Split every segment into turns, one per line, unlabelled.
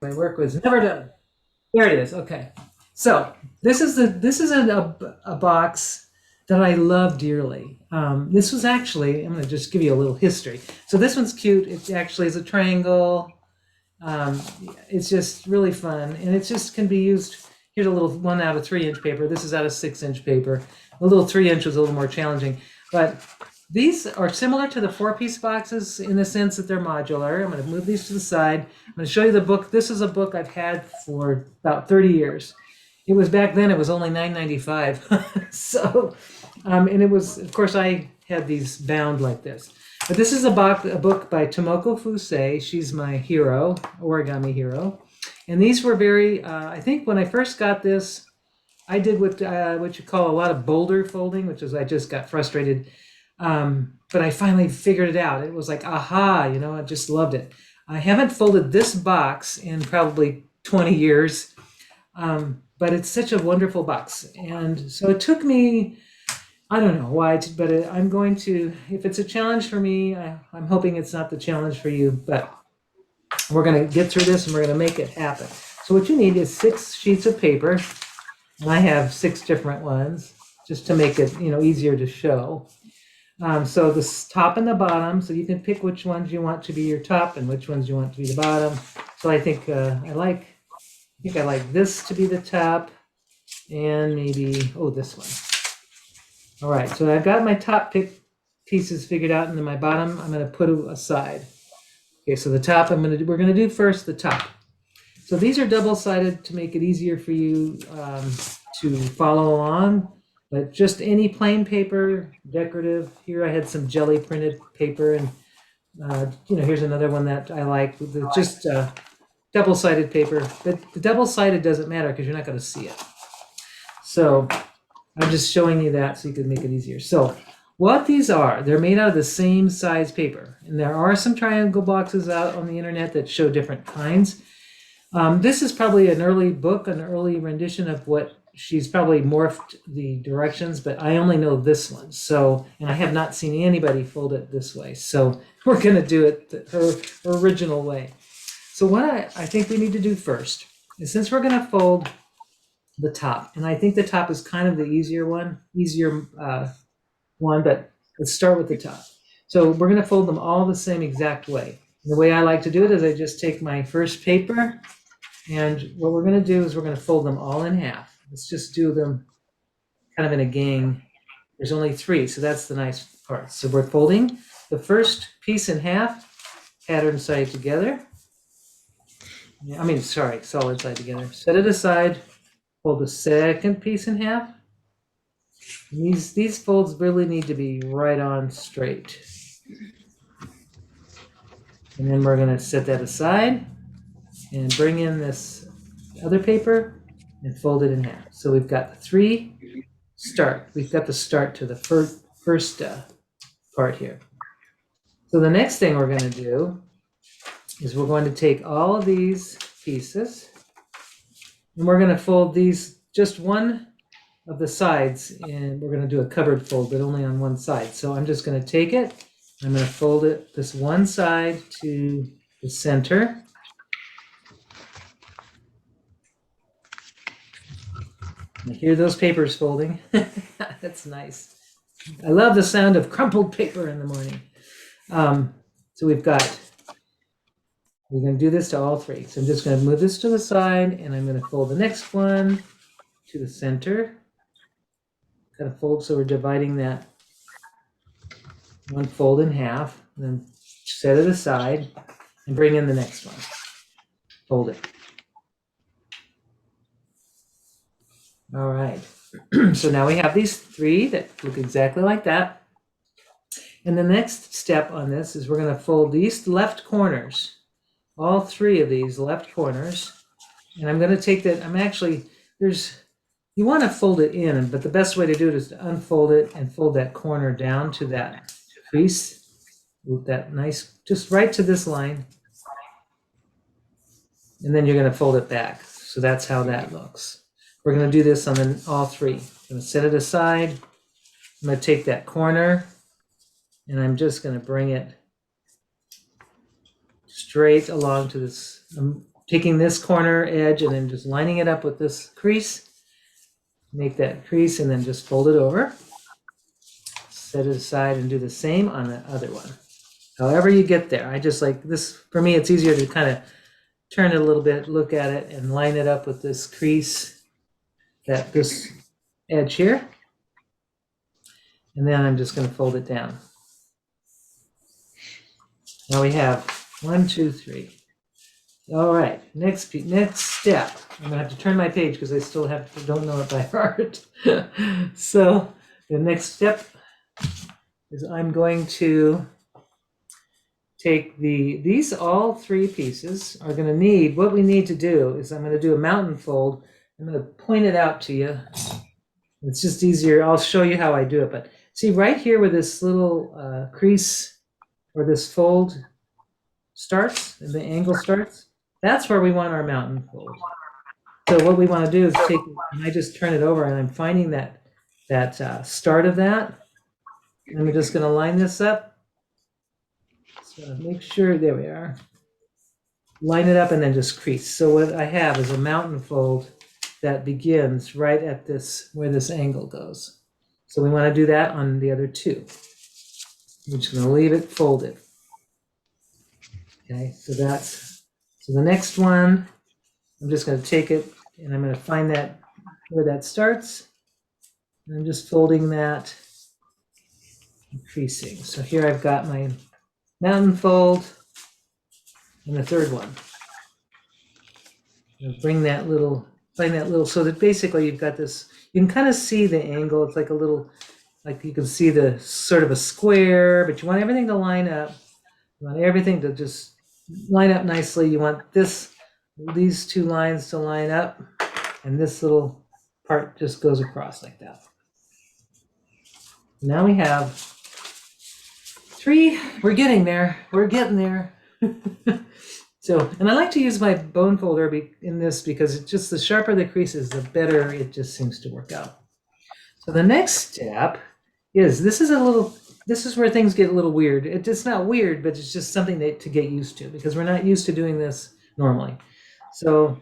My work was never done. There it is. Okay. So this is a box that I love dearly. This was actually, I'm going to just give you a little history. So this one's cute. It actually is a triangle. Um, it's just really fun, and it just can be used. Here's a little 1 out of 3 inch paper. This is out of 6 inch paper. A little 3 inch was a little more challenging, but these are similar to the 4-piece boxes in the sense that they're modular. I'm going to move these to the side. I'm going to show you the book. This is a book I've had for about 30 years. It was back then, it was only $9.95. So, and it was, of course, I had these bound like this. But this is a book by Tomoko Fusei. She's my hero, origami hero. And these were very, I think when I first got this, I did what you call a lot of boulder folding, which is I just got frustrated. But I finally figured it out. It was like, aha, I just loved it. I haven't folded this box in probably 20 years, but it's such a wonderful box. And so it took me, I don't know why, but I'm going to, if it's a challenge for me, I'm hoping it's not the challenge for you, but we're going to get through this and we're going to make it happen. So what you need is 6 sheets of paper. And I have 6 different ones just to make it, easier to show. So the top and the bottom, so you can pick which ones you want to be your top and which ones you want to be the bottom. So I think I like this to be the top, and maybe this one. All right, so I've got my top pieces figured out, and then my bottom I'm going to put aside. Okay, so the top we're going to do first the top. So these are double-sided to make it easier for you to follow along. But just any plain paper, decorative. Here I had some jelly printed paper, and here's another one that I like. Just double-sided paper. But the double-sided doesn't matter because you're not going to see it. So I'm just showing you that so you can make it easier. So what these are, they're made out of the same size paper. And there are some triangle boxes out on the internet that show different kinds. This is probably an early book, an early rendition of what she's probably morphed the directions, but I only know this one. So, and I have not seen anybody fold it this way. So we're going to do it her original way. So what I think we need to do first is, since we're going to fold the top, and I think the top is kind of the easier one, but let's start with the top. So we're going to fold them all the same exact way. And the way I like to do it is I just take my first paper, and what we're going to do is we're going to fold them all in half. Let's just do them kind of in a gang. There's only 3, so that's the nice part. So we're folding the first piece in half, pattern side together. Solid side together. Set it aside, fold the second piece in half. These folds really need to be right on straight. And then we're going to set that aside and bring in this other paper and fold it in half. So we've got the 3 start. We've got the start to the first part here. So the next thing we're going to do is we're going to take all of these pieces, and we're going to fold these just one of the sides, and we're going to do a covered fold, but only on one side. So I'm just going to take it, I'm going to fold it this one side to the center. I hear those papers folding. That's nice. I love the sound of crumpled paper in the morning. So we're going to do this to all 3. So I'm just going to move this to the side, and I'm going to fold the next one to the center. Kind of fold, so we're dividing that one fold in half, and then set it aside and bring in the next one. Fold it. All right. So now we have these 3 that look exactly like that. And the next step on this is we're going to fold these left corners, all 3 of these left corners. And I'm going to take that, you want to fold it in, but the best way to do it is to unfold it and fold that corner down to that crease with that nice, just right to this line. And then you're going to fold it back. So that's how that looks. We're going to do this on all 3. I'm going to set it aside. I'm going to take that corner, and I'm just going to bring it straight along to this, taking this corner edge and then just lining it up with this crease. Make that crease and then just fold it over. Set it aside and do the same on the other one. However you get there. I just like this, for me, it's easier to kind of turn it a little bit, look at it, and line it up with this crease, this edge here. And then I'm just going to fold it down. Now we have 1, 2, 3. All right, next step. I'm gonna have to turn my page because I still don't know it by heart. So the next step is I'm going to take these all three pieces are going to need, what we need to do is I'm going to do a mountain fold. I'm going to point it out to you. It's just easier. I'll show you how I do it. But see right here where this little crease or this fold starts, and the angle starts, that's where we want our mountain fold. So what we want to do is take, and I just turn it over and I'm finding that start of that. And I'm just going to line this up. So make sure, there we are. Line it up and then just crease. So what I have is a mountain fold that begins right at this, where this angle goes. So we want to do that on the other two. I'm just going to leave it folded. Okay, so the next one, I'm just going to take it and I'm going to find that where that starts. And I'm just folding that, creasing. So here I've got my mountain fold and the third one. Bring that little, find that little, so that basically you've got this, you can kind of see the angle. It's like a little, like you can see the sort of a square, but you want everything to line up. You want everything to just line up nicely. You want these two lines to line up, and this little part just goes across like that. Now we have three. We're getting there. We're getting there. So, and I like to use my bone folder in this because it's just the sharper the creases, the better it just seems to work out. So the next step is, this is where things get a little weird. It's not weird, but it's just something to get used to because we're not used to doing this normally. So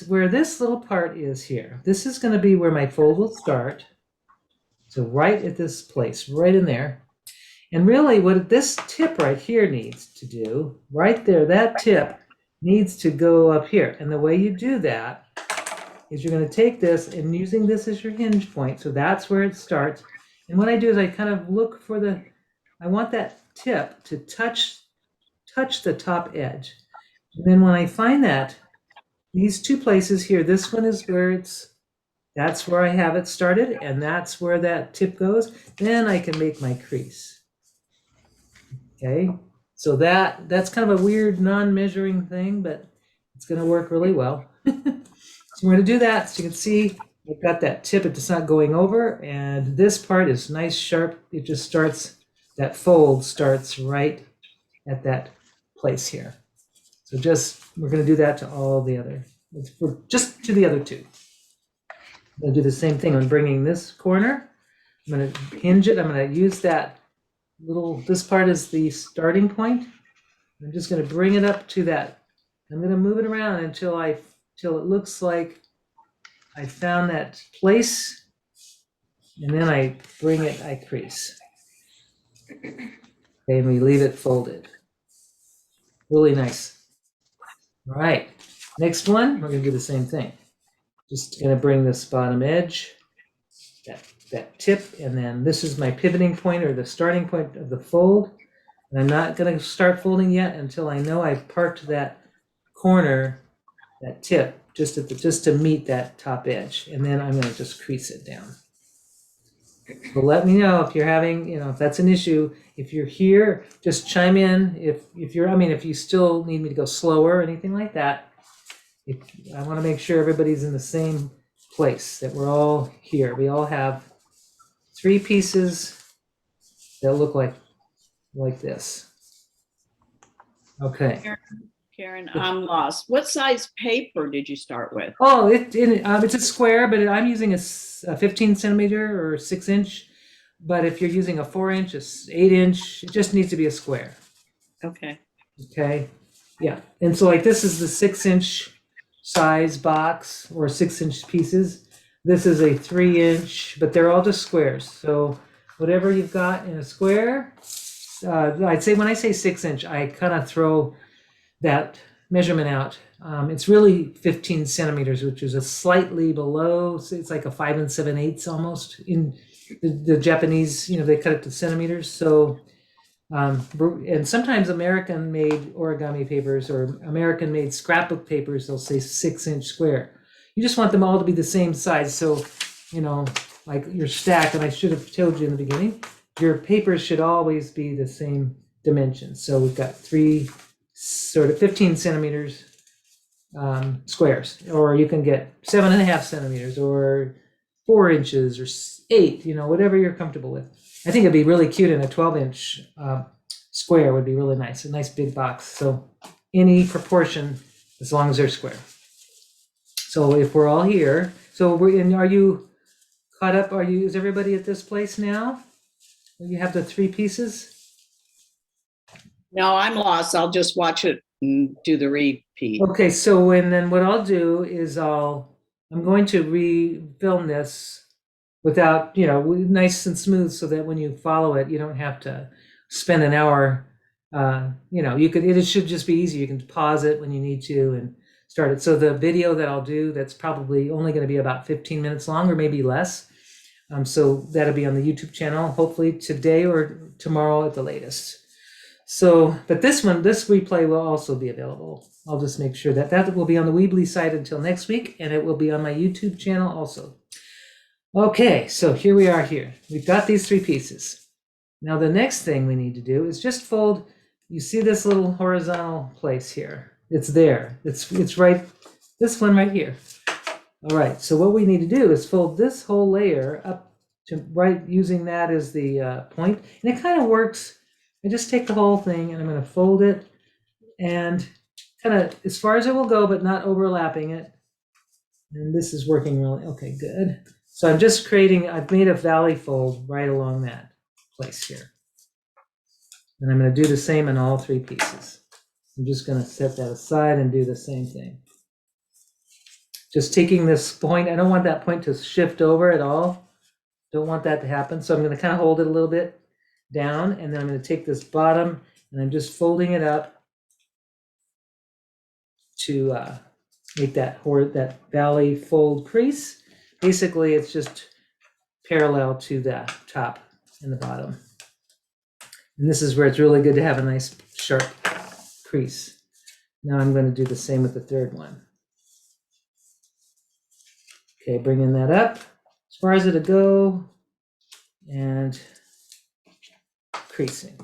where this little part is here, this is going to be where my fold will start. So right at this place, right in there. And really what this tip right here needs to do, right there, that tip needs to go up here. And the way you do that is you're going to take this and using this as your hinge point. So that's where it starts. And what I do is I kind of look for I want that tip to touch the top edge. And then when I find that, these two places here, this one is where that's where I have it started, and that's where that tip goes. Then I can make my crease. Okay, so that's kind of a weird non-measuring thing, but it's going to work really well. So we're going to do that. So you can see I've got that tip, it's not going over, and this part is nice, sharp. It just starts, that fold starts right at that place here. So we're going to do that to all the other, just to the other two. I'm going to do the same thing. I'm bringing this corner. I'm going to hinge it. I'm going to use that this part is the starting point. I'm just going to bring it up to that. I'm going to move it around until it looks like I found that place, and then I crease. Okay, and we leave it folded. Really nice. All right, next one, we're going to do the same thing. Just going to bring this bottom edge, that tip, and then this is my pivoting point or the starting point of the fold. And I'm not going to start folding yet until I know I've parked that corner, that tip, just to meet that top edge. And then I'm going to just crease it down. So let me know if you're having, if that's an issue. If you're here, just chime in. If you still need me to go slower or anything like that. I want to make sure everybody's in the same place, that we're all here. We all have three pieces that look like this. Okay.
Karen, I'm lost. What size paper did you start with?
Oh, it's a square, but I'm using a 15 centimeter or 6 inch. But if you're using a 4 inch, a 8 inch, it just needs to be a square.
Okay.
Okay. Yeah, and so like this is the 6-inch size box or 6-inch pieces. This is a 3-inch, but they're all just squares. So whatever you've got in a square, I'd say when I say 6-inch, I kind of throw that measurement out. It's really 15 centimeters, which is a slightly below. So it's like a 5 7/8 almost. In the Japanese, they cut it to centimeters. So and sometimes American-made origami papers or American-made scrapbook papers, they'll say 6-inch square. You just want them all to be the same size. So, like your stack, and I should have told you in the beginning, your papers should always be the same dimensions. So we've got 3 sort of 15 centimeters squares, or you can get 7.5 centimeters or 4 inches or 8, whatever you're comfortable with. I think it'd be really cute in a 12-inch square would be really nice, a nice big box. So any proportion, as long as they're square. So if we're all here, so are you caught up? Is everybody at this place now? You have the 3 pieces?
No, I'm lost. I'll just watch it and do the repeat.
Okay, so and then what I'll do is I'm going to refilm this without, nice and smooth, so that when you follow it, you don't have to spend an hour. It should just be easy. You can pause it when you need to and start it. So the video that I'll do, that's probably only going to be about 15 minutes long or maybe less. So that'll be on the YouTube channel, hopefully today or tomorrow at the latest. So, but this replay will also be available. I'll just make sure that will be on the Weebly site until next week, and it will be on my YouTube channel also. Okay, so here we are here. We've got these 3 pieces. Now the next thing we need to do is just fold. You see this little horizontal place here? It's there. It's right, this one right here. All right, so what we need to do is fold this whole layer up to right, using that as the point. And it kind of works. I just take the whole thing and I'm going to fold it and kind of as far as it will go, but not overlapping it. And this is working really, okay, good. So I've made a valley fold right along that place here. And I'm going to do the same in all 3 pieces. I'm just going to set that aside and do the same thing. Just taking this point, I don't want that point to shift over at all. Don't want that to happen. So I'm going to kind of hold it a little bit down, and then I'm going to take this bottom and I'm just folding it up to make that valley fold crease. Basically, it's just parallel to the top and the bottom. And this is where it's really good to have a nice sharp crease. Now I'm going to do the same with the 3rd one. Okay, bringing that up as far as it'll go and creasing.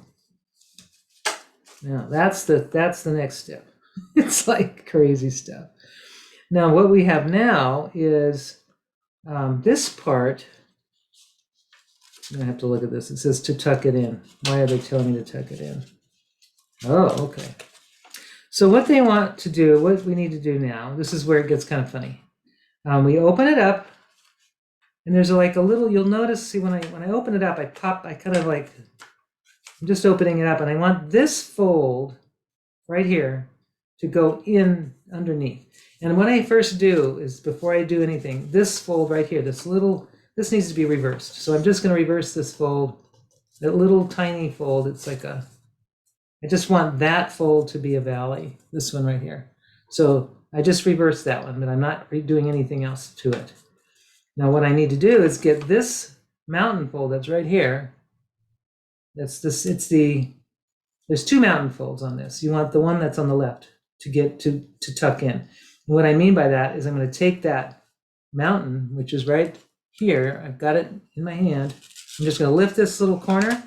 Now that's the next step. It's like crazy stuff. Now what we have now is this part. I'm gonna have to look at this. It says to tuck it in. Why are they telling me to tuck it in? Oh, okay. So what they want to do, what we need to do now, this is where it gets kind of funny. We open it up, and there's like a little, you'll notice, see when I open it up, I'm just opening it up, and I want this fold right here to go in underneath. And what I first do is, before I do anything, this fold right here, this needs to be reversed. So I'm just going to reverse this fold, that little tiny fold. It's like I just want that fold to be a valley, this one right here. So I just reversed that one, but I'm not doing anything else to it. Now what I need to do is get this mountain fold that's right here. There's 2 mountain folds on this. You want the one that's on the left to get to tuck in. And what I mean by that is I'm going to take that mountain, which is right here. I've got it in my hand. I'm just going to lift this little corner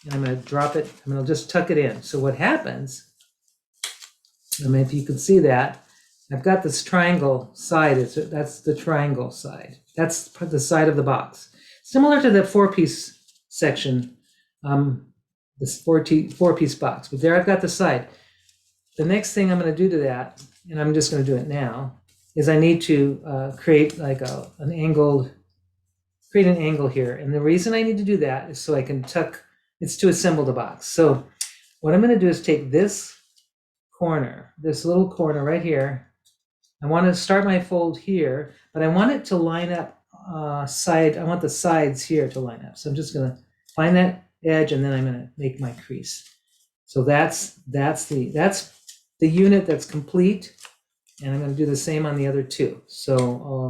and I'm going to drop it. I'm going to just tuck it in. So what happens, I mean, if you can see that, I've got this triangle side. That's the triangle side. That's the side of the box. Similar to the 4-piece section, this 4-piece box. But there I've got the side. The next thing I'm going to do to that, and I'm just going to do it now, is I need to create like an angle here. And the reason I need to do that is so I can it's to assemble the box. So what I'm going to do is take this corner, this little corner right here. I want to start my fold here, but I want it to line up I want the sides here to line up. So I'm just going to find that edge and then I'm going to make my crease. So that's the unit that's complete. And I'm going to do the same on the other two. So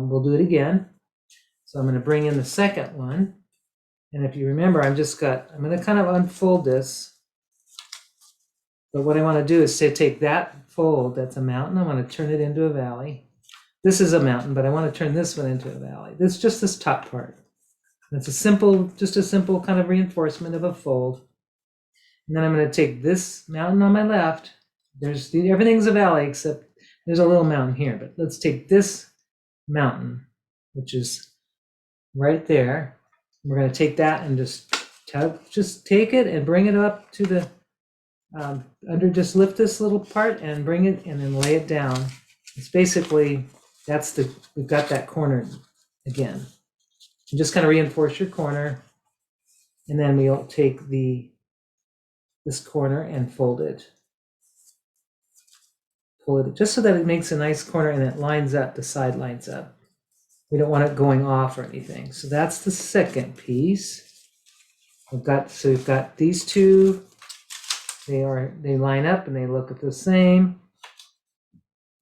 we'll do it again. So I'm going to bring in the second one. And if you remember, I'm going to kind of unfold this. But what I want to do is to take that fold, that's a mountain, I want to turn it into a valley. This is a mountain, but I want to turn this one into a valley. This just this top part. That's just a simple kind of reinforcement of a fold. And then I'm going to take this mountain on my left. Everything's a valley except there's a little mountain here, but let's take this mountain, which is right there. We're going to take that and just take it and bring it up to the just lift this little part and bring it and then lay it down. It's basically, we've got that corner again. You just kind of reinforce your corner, and then we'll take this corner and fold it. Pull it just so that it makes a nice corner and it lines up, the side lines up. We don't want it going off or anything. So that's the second piece. We've got these two. They line up and they look the same.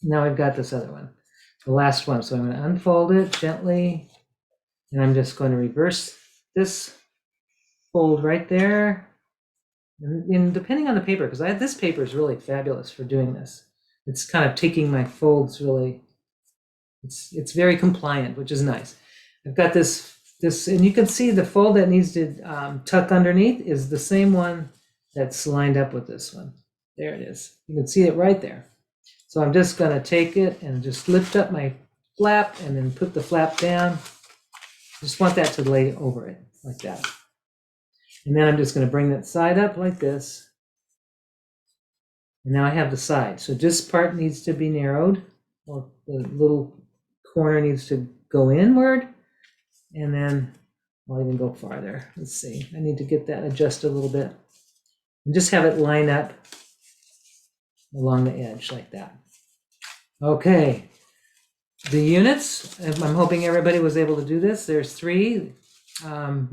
Now I've got this other one, the last one. So I'm going to unfold it gently, and I'm just going to reverse this fold right there. And depending on the paper, because this paper is really fabulous for doing this. It's kind of taking my folds really. It's very compliant, which is nice. I've got this, and you can see the fold that needs to tuck underneath is the same one that's lined up with this one. There it is. You can see it right there. So I'm just going to take it and just lift up my flap and then put the flap down. Just want that to lay over it like that. And then I'm just going to bring that side up like this. And now I have the side. So this part needs to be narrowed, or the little corner needs to go inward. And then I'll even go farther. Let's see. I need to get that adjusted a little bit. And just have it line up along the edge like that. Okay. The units, I'm hoping everybody was able to do this. There's 3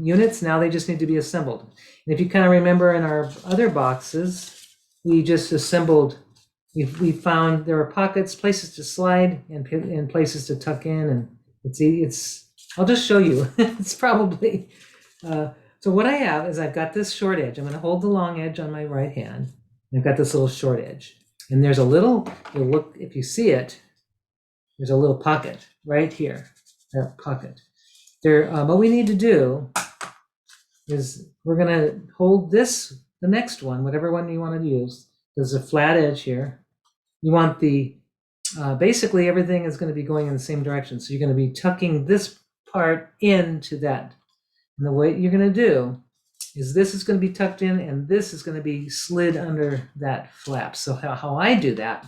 units. Now they just need to be assembled. And if you kind of remember in our other boxes, we just assembled, we found there are pockets, places to slide and places to tuck in. And I'll just show you. It's probably, so what I have is I've got this short edge. I'm going to hold the long edge on my right hand. I've got this little short edge. And there's a little, look, if you see it, there's a little pocket right here, that pocket. What we need to do is we're going to hold this, the next one, whatever one you want to use. There's a flat edge here. You want basically everything is going to be going in the same direction. So you're going to be tucking this part into that. And the way you're going to do is this is going to be tucked in and this is going to be slid under that flap. So how I do that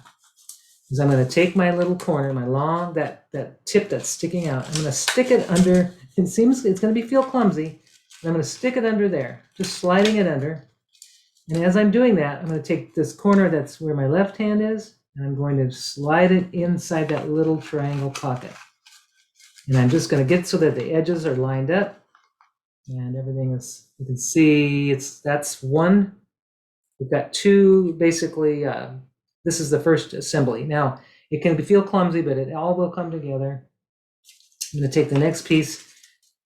is I'm going to take my little corner, my long, that tip that's sticking out. I'm going to stick it under. It seems it's going to feel clumsy. I'm going to stick it under there, just sliding it under. And as I'm doing that, I'm going to take this corner that's where my left hand is, and I'm going to slide it inside that little triangle pocket. And I'm just going to get so that the edges are lined up and everything is, you can see that's one. We've got 2, basically, this is the first assembly. Now, it can feel clumsy, but it all will come together. I'm going to take the next piece,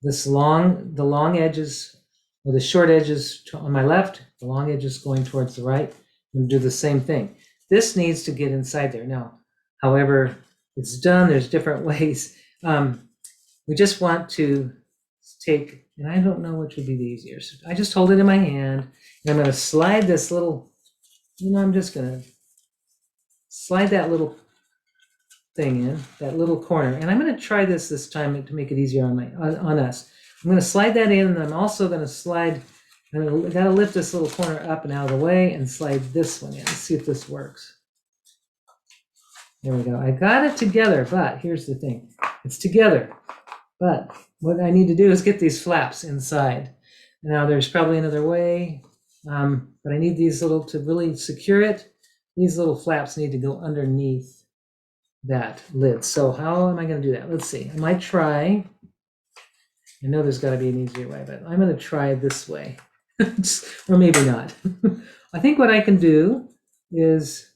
the long edges, or the short edges on my left, the long edges going towards the right, and do the same thing. This needs to get inside there. Now, however it's done, there's different ways. We just want to take, and I don't know which would be the easier. So I just hold it in my hand, and I'm going to slide this little, I'm just going to slide that little thing in, that little corner. And I'm going to try this time to make it easier on us. I'm going to slide that in, and I'm also going to slide, I got to lift this little corner up and out of the way and slide this one in. Let's see if this works. There we go. I got it together, but here's the thing. It's together, but what I need to do is get these flaps inside. Now there's probably another way, but I need these to really secure it. these little flaps need to go underneath that lid. So how am I going to do that? Let's see. I might try. I know there's got to be an easier way, but I'm going to try this way. Or maybe not. I think what I can do is,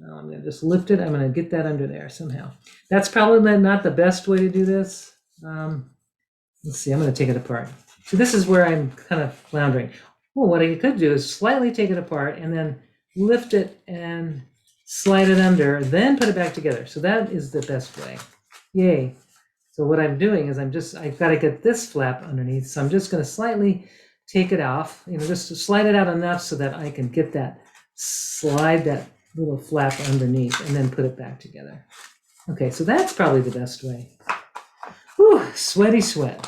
I'm going to just lift it. I'm going to get that under there somehow. That's probably not the best way to do this. Let's see, I'm going to take it apart. So this is where I'm kind of floundering. Well, what I could do is slightly take it apart and then lift it and slide it under, then put it back together. So that is the best way. Yay. So what I'm doing is I've got to get this flap underneath. So I'm just going to slightly take it off, just to slide it out enough so that I can get that, slide that little flap underneath and then put it back together. Okay, so that's probably the best way. Whew, sweaty sweat.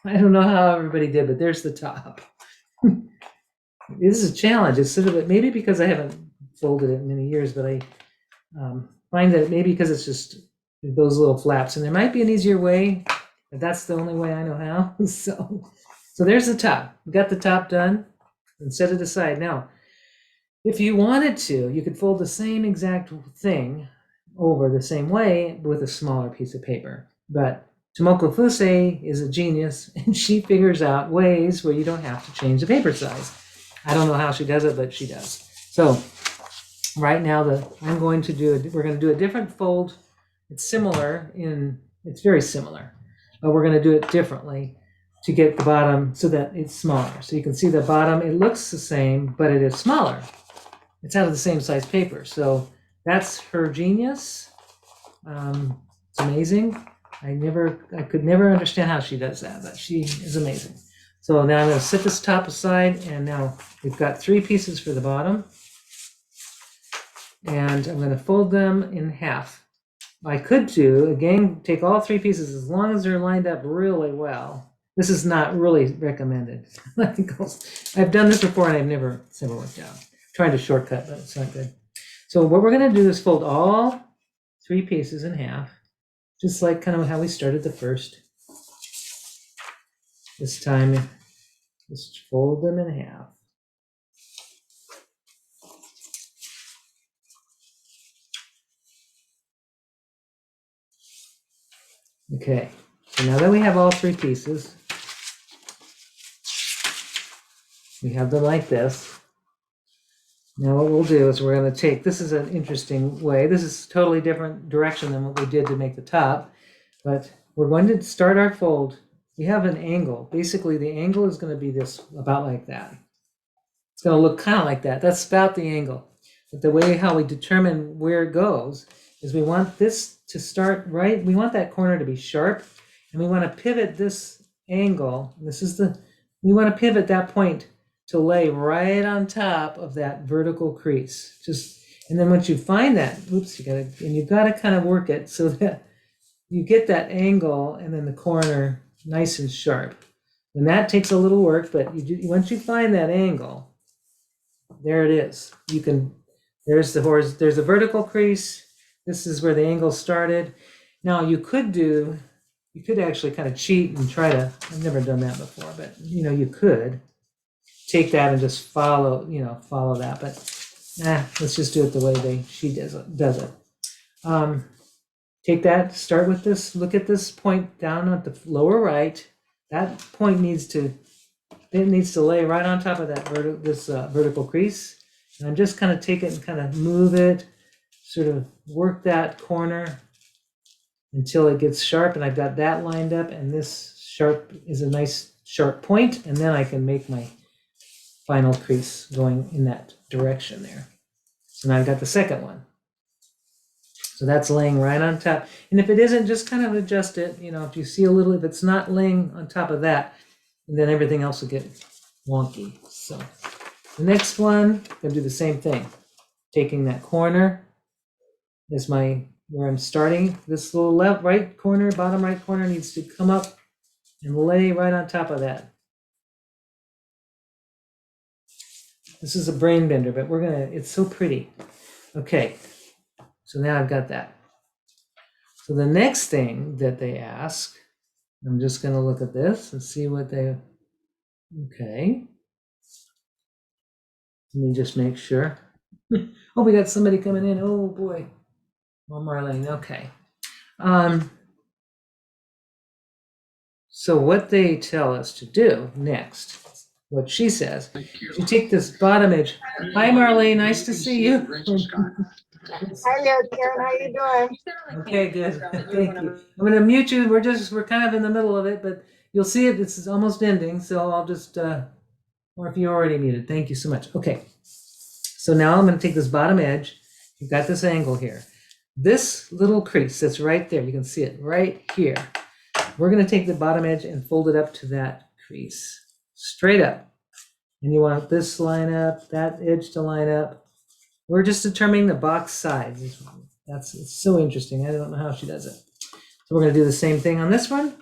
I don't know how everybody did, but there's the top. This is a challenge. It's sort of, maybe because I haven't folded it in many years, but I find that maybe because it's just those little flaps, and there might be an easier way, but that's the only way I know how. So there's the top. We got the top done and set it aside. Now, if you wanted to, you could fold the same exact thing over the same way with a smaller piece of paper. But Tomoko Fusei is a genius, and she figures out ways where you don't have to change the paper size. I don't know how she does it, but she does. So right now, we're going to do a different fold. It's it's very similar, but we're going to do it differently to get the bottom so that it's smaller. So you can see the bottom, it looks the same, but it is smaller. It's out of the same size paper. So that's her genius. It's amazing. I could never understand how she does that, but she is amazing. So now I'm going to set this top aside, and now we've got 3 pieces for the bottom. And I'm going to fold them in half. I could take all 3 pieces as long as they're lined up really well. This is not really recommended. I've done this before and it's never worked out. I'm trying to shortcut, but it's not good. So what we're going to do is fold all 3 pieces in half, just like kind of how we started the first. This time, just fold them in half. Okay, so now that we have all 3 pieces, we have them like this. Now what we'll do is we're going to take, this is an interesting way. This is a totally different direction than what we did to make the top, but we're going to start our fold. We have an angle. Basically, the angle is going to be this, about like that. It's going to look kind of like that. That's about the angle. But the way how we determine where it goes is we want this to start right. We want that corner to be sharp, and we want to pivot this angle. We want to pivot that point to lay right on top of that vertical crease. And then once you find that, you've got to kind of work it so that you get that angle and then the corner nice and sharp. And that takes a little work, but once you find that angle, there it is. There's the vertical crease. This is where the angle started. Now you could actually kind of cheat and try to, I've never done that before, but you could take that and just follow that, but let's just do it the way she does it. Take that, start with this, look at this point down at the lower right. That point needs to lay right on top of that vertical crease. And I'm just kind of take it and kind of move it, sort of work that corner until it gets sharp, and I've got that lined up, and this sharp is a nice sharp point, and then I can make my final crease going in that direction there. So now I've got the second one. So that's laying right on top. And if it isn't, just kind of adjust it. If you see if it's not laying on top of that, then everything else will get wonky. So the next one, I'm gonna do the same thing. Taking that corner is where I'm starting. This little bottom right corner needs to come up and lay right on top of that. This is a brain bender, but it's so pretty. Okay, so now I've got that. So the next thing that they ask, I'm just going to look at this and see what okay. Let me just make sure. Oh, we got somebody coming in. Oh boy. Oh, Marlene. Okay. So what they tell us to do next, what she says, is you take this bottom edge. Hi, Marlene. Nice to see you.
Hello, Karen. How you doing?
Okay, good. Thank you. I'm going to mute you. We're kind of in the middle of it, but you'll see it. This is almost ending, so I'll just, or if you're already muted, thank you so much. Okay. So now I'm going to take this bottom edge. You've got this angle here. This little crease that's right there, you can see it right here. We're going to take the bottom edge and fold it up to that crease, straight up. And you want this line up, that edge to line up. We're just determining the box size. It's so interesting. I don't know how she does it. So we're going to do the same thing on this one.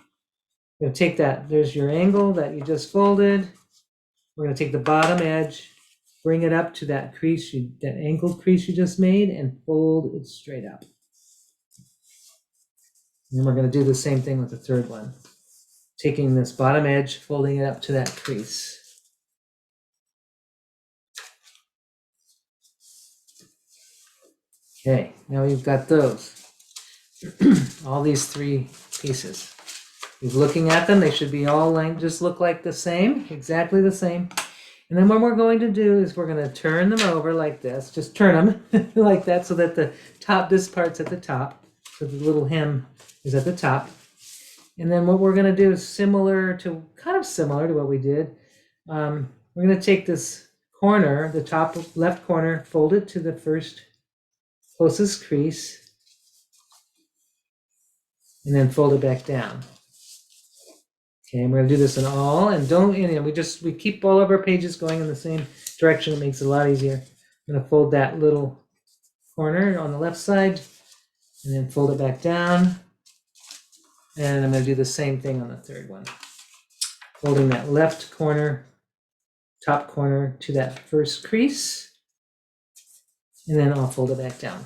We're going to take that, there's your angle that you just folded. We're going to take the bottom edge, bring it up to that crease, that angled crease you just made, and fold it straight up. And we're going to do the same thing with the third one. Taking this bottom edge, folding it up to that crease. Okay, now we've got those. All these three pieces. You're looking at them, they should be all just look like the same, exactly the same. And then what we're going to do is we're going to turn them over like this, just turn them like that so that the top, this part's at the top, so the little hem is at the top. And then what we're going to do is kind of similar to what we did. We're going to take this corner, the top left corner, fold it to the first closest crease, and then fold it back down. Okay, and we're going to do this in all, and we keep all of our pages going in the same direction. It makes it a lot easier. I'm going to fold that little corner on the left side, and then fold it back down. And I'm going to do the same thing on the third one. Folding that left corner, top corner to that first crease, and then I'll fold it back down.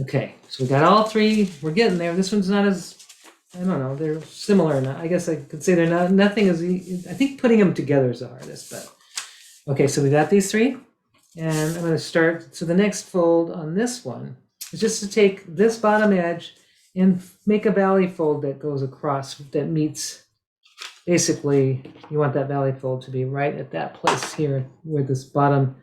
Okay, so we got all three. We're getting there. This one's not as, I don't know, they're similar enough. I guess I could say they're not, nothing is, I think putting them together is the hardest, but. Okay, so we got these three, and I'm going to start, so the next fold on this one is just to take this bottom edge and make a valley fold that goes across, that meets, basically, you want that valley fold to be right at that place here where this bottom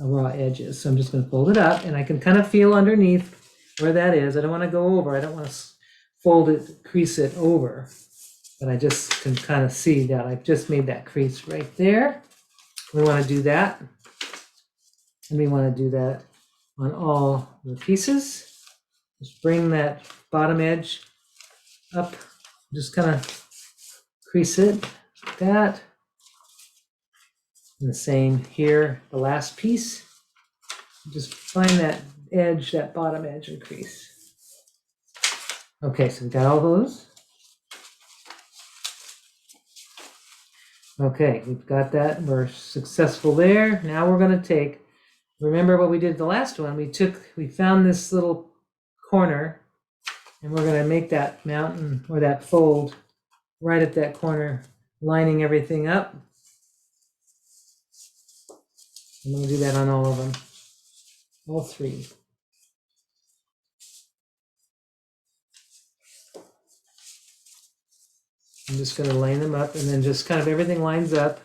raw edge is. So I'm just going to fold it up, and I can kind of feel underneath where that is. I don't want to go over. I don't want to fold it, crease it over, but I just can kind of see that I've just made that crease right there. We want to do that, and we want to do that on all the pieces. Just bring that bottom edge up, just kind of crease it like that. And the same here, the last piece. Just find that edge, that bottom edge, and crease. Okay, so we got all those. Okay, we've got that. We're successful there. Now we're going to remember what we did the last one. We found this little corner, and we're going to make that mountain or that fold right at that corner, lining everything up. I'm going to do that on all of them, all three. I'm just going to line them up, and then just kind of everything lines up.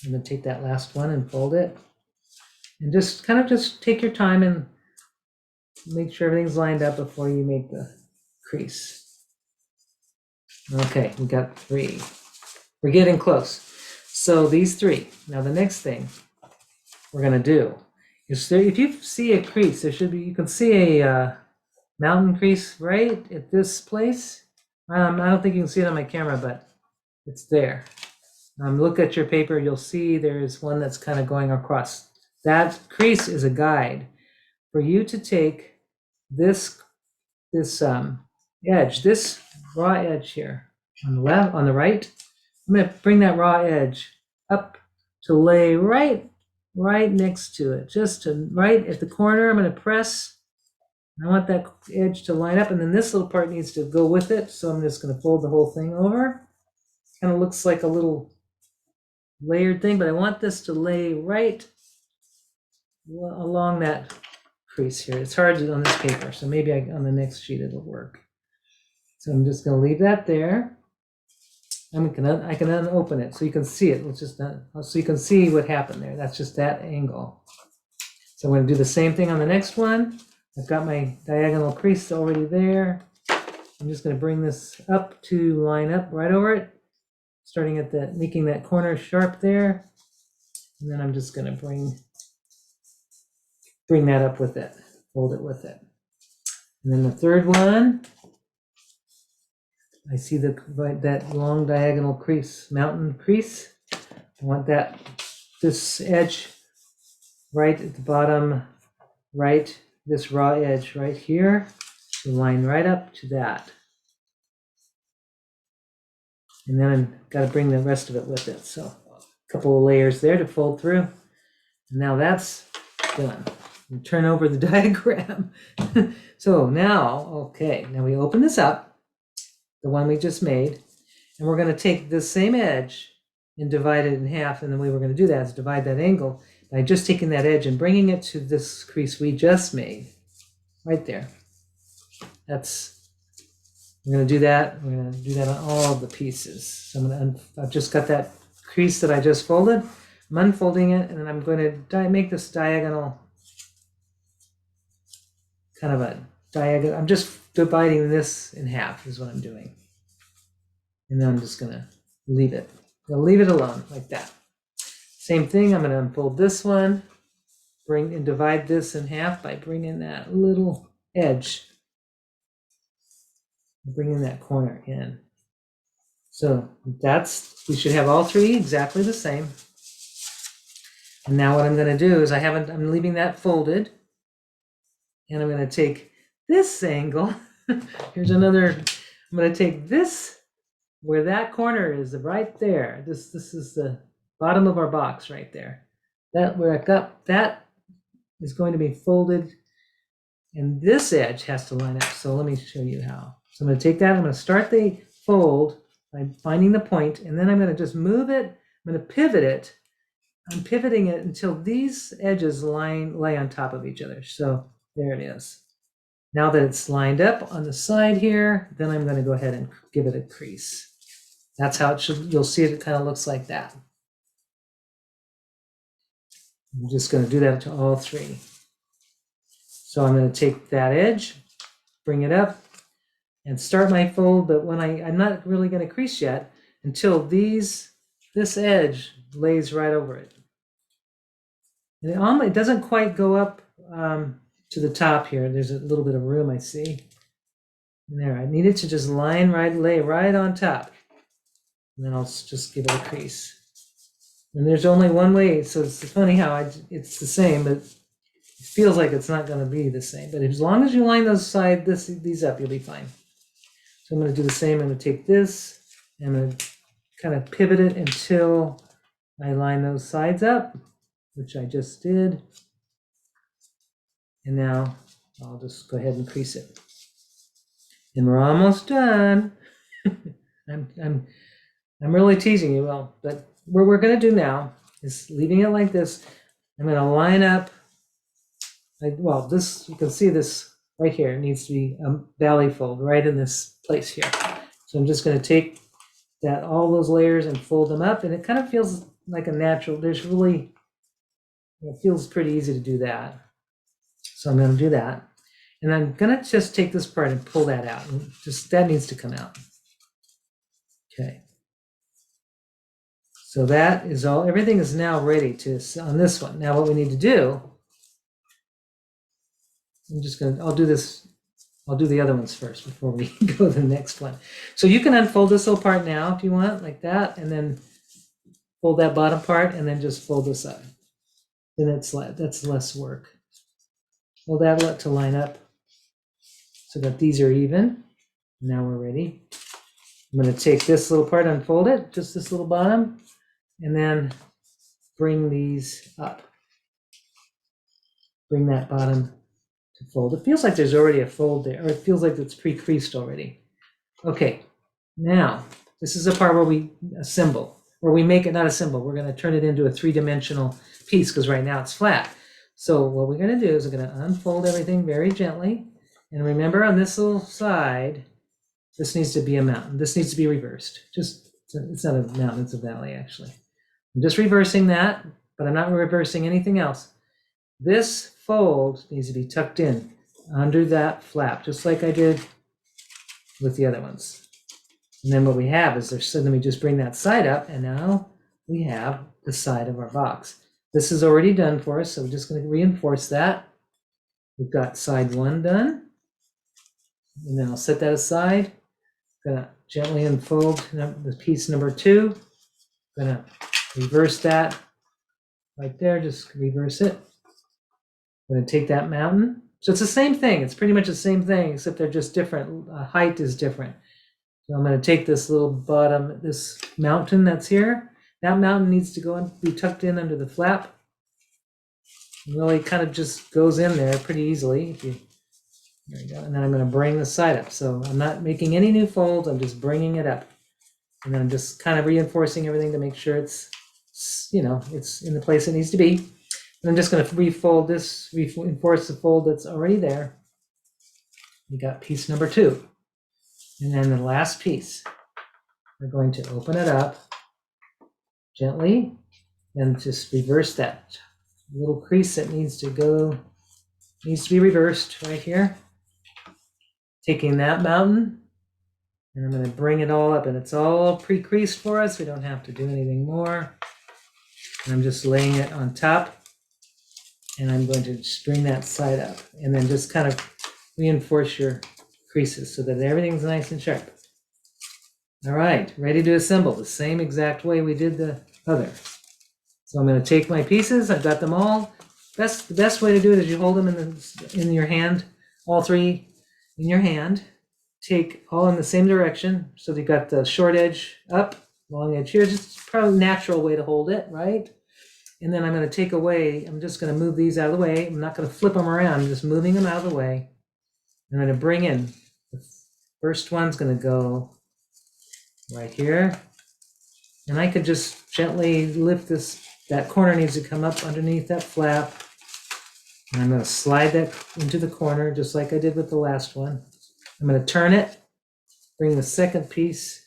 I'm going to take that last one and fold it, and just take your time and make sure everything's lined up before you make the crease. Okay, we got three. We're getting close. So these three. Now the next thing we're going to do is, if you see a crease, you can see a mountain crease right at this place. I don't think you can see it on my camera, but it's there. Look at your paper, you'll see there's one that's kind of going across. That crease is a guide for you to take this edge, this raw edge here on the left, on the right. I'm going to bring that raw edge up to lay right next to it, just to right at the corner. I'm going to press. I want that edge to line up, and then this little part needs to go with it. So I'm just going to fold the whole thing over. Kind of looks like a little layered thing, but I want this to lay right along that crease here. It's hard on this paper, so maybe on the next sheet it'll work. So I'm just going to leave that there. I can open it so you can see it. Let's just so you can see what happened there. That's just that angle. So I'm going to do the same thing on the next one. I've got my diagonal crease already there. I'm just going to bring this up to line up right over it, starting at making that corner sharp there. And then I'm just going to bring that up with it, fold it with it. And then the third one, I see that long diagonal crease, mountain crease. I want this edge right at the bottom, right, this raw edge right here, to line right up to that. And then I've got to bring the rest of it with it. So a couple of layers there to fold through. And now that's done. And turn over the diagram. So now, okay, now we open this up, the one we just made, and we're going to take this same edge and divide it in half. And the way we're going to do that is divide that angle by just taking that edge and bringing it to this crease we just made, right there. We're going to do that. We're going to do that on all of the pieces. So I've just got that crease that I just folded. I'm unfolding it, and then I'm going to make this diagonal, kind of a diagonal. I'm just dividing this in half is what I'm doing. And then I'm just going to leave it. I'll leave it alone like that. Same thing, I'm going to unfold this one, bring and divide this in half by bringing that little edge, bringing that corner in. So we should have all three exactly the same. And now what I'm going to do is I'm leaving that folded, and I'm going to take this angle. Here's another, I'm going to take this, where that corner is right there. This is the bottom of our box right there. That is going to be folded, and this edge has to line up. So let me show you how. So I'm going to take that, I'm going to start the fold by finding the point, and then I'm going to just move it, I'm going to pivot it. I'm pivoting it until these edges lay on top of each other. So there it is. Now that it's lined up on the side here, then I'm going to go ahead and give it a crease. That's how it should, you'll see it kind of looks like that. I'm just going to do that to all three. So I'm going to take that edge, bring it up, and start my fold, but I'm not really going to crease yet until this edge lays right over it. And it doesn't quite go up to the top here. There's a little bit of room, I see. And there, I need it to just lay right on top. And then I'll just give it a crease. And there's only one way, so it's funny how it's the same, but it feels like it's not going to be the same. But as long as you line these up, you'll be fine. So I'm going to do the same. I'm going to take this, and I'm going to kind of pivot it until I line those sides up, which I just did. And now I'll just go ahead and crease it. And we're almost done. I'm really teasing you, but what we're going to do now is leaving it like this. I'm going to line up, this, you can see this right here. It needs to be a valley fold right in this place here. So I'm just going to take all those layers and fold them up, and it kind of feels like a natural, it feels pretty easy to do that. So I'm going to do that. And I'm going to just take this part and pull that out. And that needs to come out. Okay. So that is all. Everything is now ready on this one. Now what we need to do, I'll do the other ones first before we go to the next one. So you can unfold this little part now if you want, like that, and then fold that bottom part, and then just fold this up. Then that's less work. Fold that to line up so that these are even. Now we're ready. I'm going to take this little part, unfold it, just this little bottom, and then bring these up. Bring that bottom to fold. It feels like there's already a fold there, or it feels like it's pre-creased already. Okay, now this is the part where we assemble. or we make it not a symbol, we're gonna turn it into a 3-dimensional piece, because right now it's flat. So what we're gonna do is we're gonna unfold everything very gently. And remember, on this little side, this needs to be a mountain. This needs to be reversed. Just, it's not a mountain, it's a valley, actually. I'm just reversing that, but I'm not reversing anything else. This fold needs to be tucked in under that flap, just like I did with the other ones. And then what we have is so then we just bring that side up, and now we have the side of our box. This is already done for us, so we're just going to reinforce that. We've got side 1 done. And then I'll set that aside. Gonna gently unfold the piece number 2. Gonna reverse that right there, just reverse it. I'm gonna take that mountain. So it's the same thing. It's pretty much the same thing, except they're just different. Height is different. So I'm gonna take this little bottom, this mountain that's here. That mountain needs to go and be tucked in under the flap. It really kind of just goes in there pretty easily. There we go. And then I'm going to bring the side up. So I'm not making any new folds. I'm just bringing it up. And then I'm just kind of reinforcing everything to make sure it's, it's in the place it needs to be. And I'm just going to refold this, reinforce the fold that's already there. We got piece number 2. And then the last piece, we're going to open it up gently and just reverse that little crease that needs to be reversed right here. Taking that mountain, and I'm going to bring it all up, and it's all pre-creased for us. We don't have to do anything more. And I'm just laying it on top, and I'm going to just bring that side up, and then just kind of reinforce your creases so that everything's nice and sharp. All right, ready to assemble the same exact way we did the other. So I'm going to take my pieces. I've got them all. The best way to do it is you hold them in your hand, all 3 in your hand. Take all in the same direction. So you've got the short edge up, long edge here. Just probably a natural way to hold it, right? And then I'm going to take away, I'm just going to move these out of the way. I'm not going to flip them around. I'm just moving them out of the way. I'm going to bring in, the first one's going to go right here. And I could just gently lift this, that corner needs to come up underneath that flap. And I'm going to slide that into the corner, just like I did with the last one. I'm going to turn it, bring the second piece,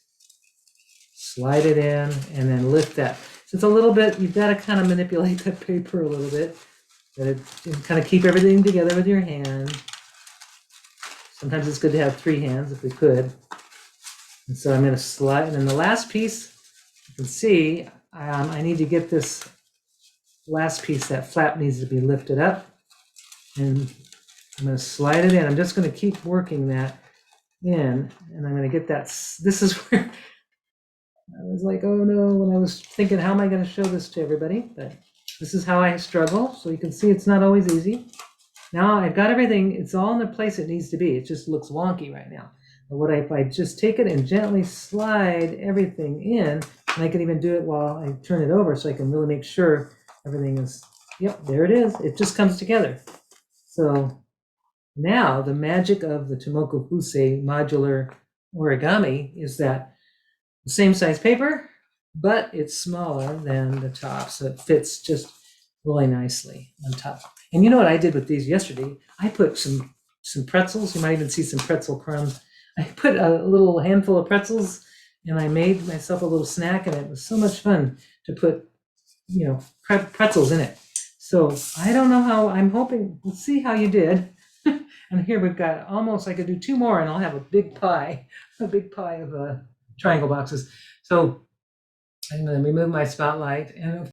slide it in, and then lift that. So it's a little bit, you've got to kind of manipulate that paper a little bit, but kind of keep everything together with your hand. Sometimes it's good to have 3 hands if we could. And so I'm going to slide, and then the last piece, you can see, I need to get this last piece, that flap needs to be lifted up. And I'm going to slide it in. I'm just going to keep working that in, and I'm going to get that. This is where I was like, oh no, when I was thinking, how am I going to show this to everybody? But this is how I struggle. So you can see it's not always easy. Now I've got everything. It's all in the place it needs to be. It just looks wonky right now. But what if I just take it and gently slide everything in, and I can even do it while I turn it over so I can really make sure everything is, yep, there it is. It just comes together. So now the magic of the Tomoko Fusei modular origami is that the same size paper, but it's smaller than the top, so it fits just really nicely on top. And you know what I did with these yesterday? I put some pretzels. You might even see some pretzel crumbs. I put a little handful of pretzels, and I made myself a little snack, and it was so much fun to put, pretzels in it. So I don't know how, I'm hoping, we'll see how you did. And here we've got almost, I could do 2 more and I'll have a big pie of triangle boxes. So I'm going to remove my spotlight. And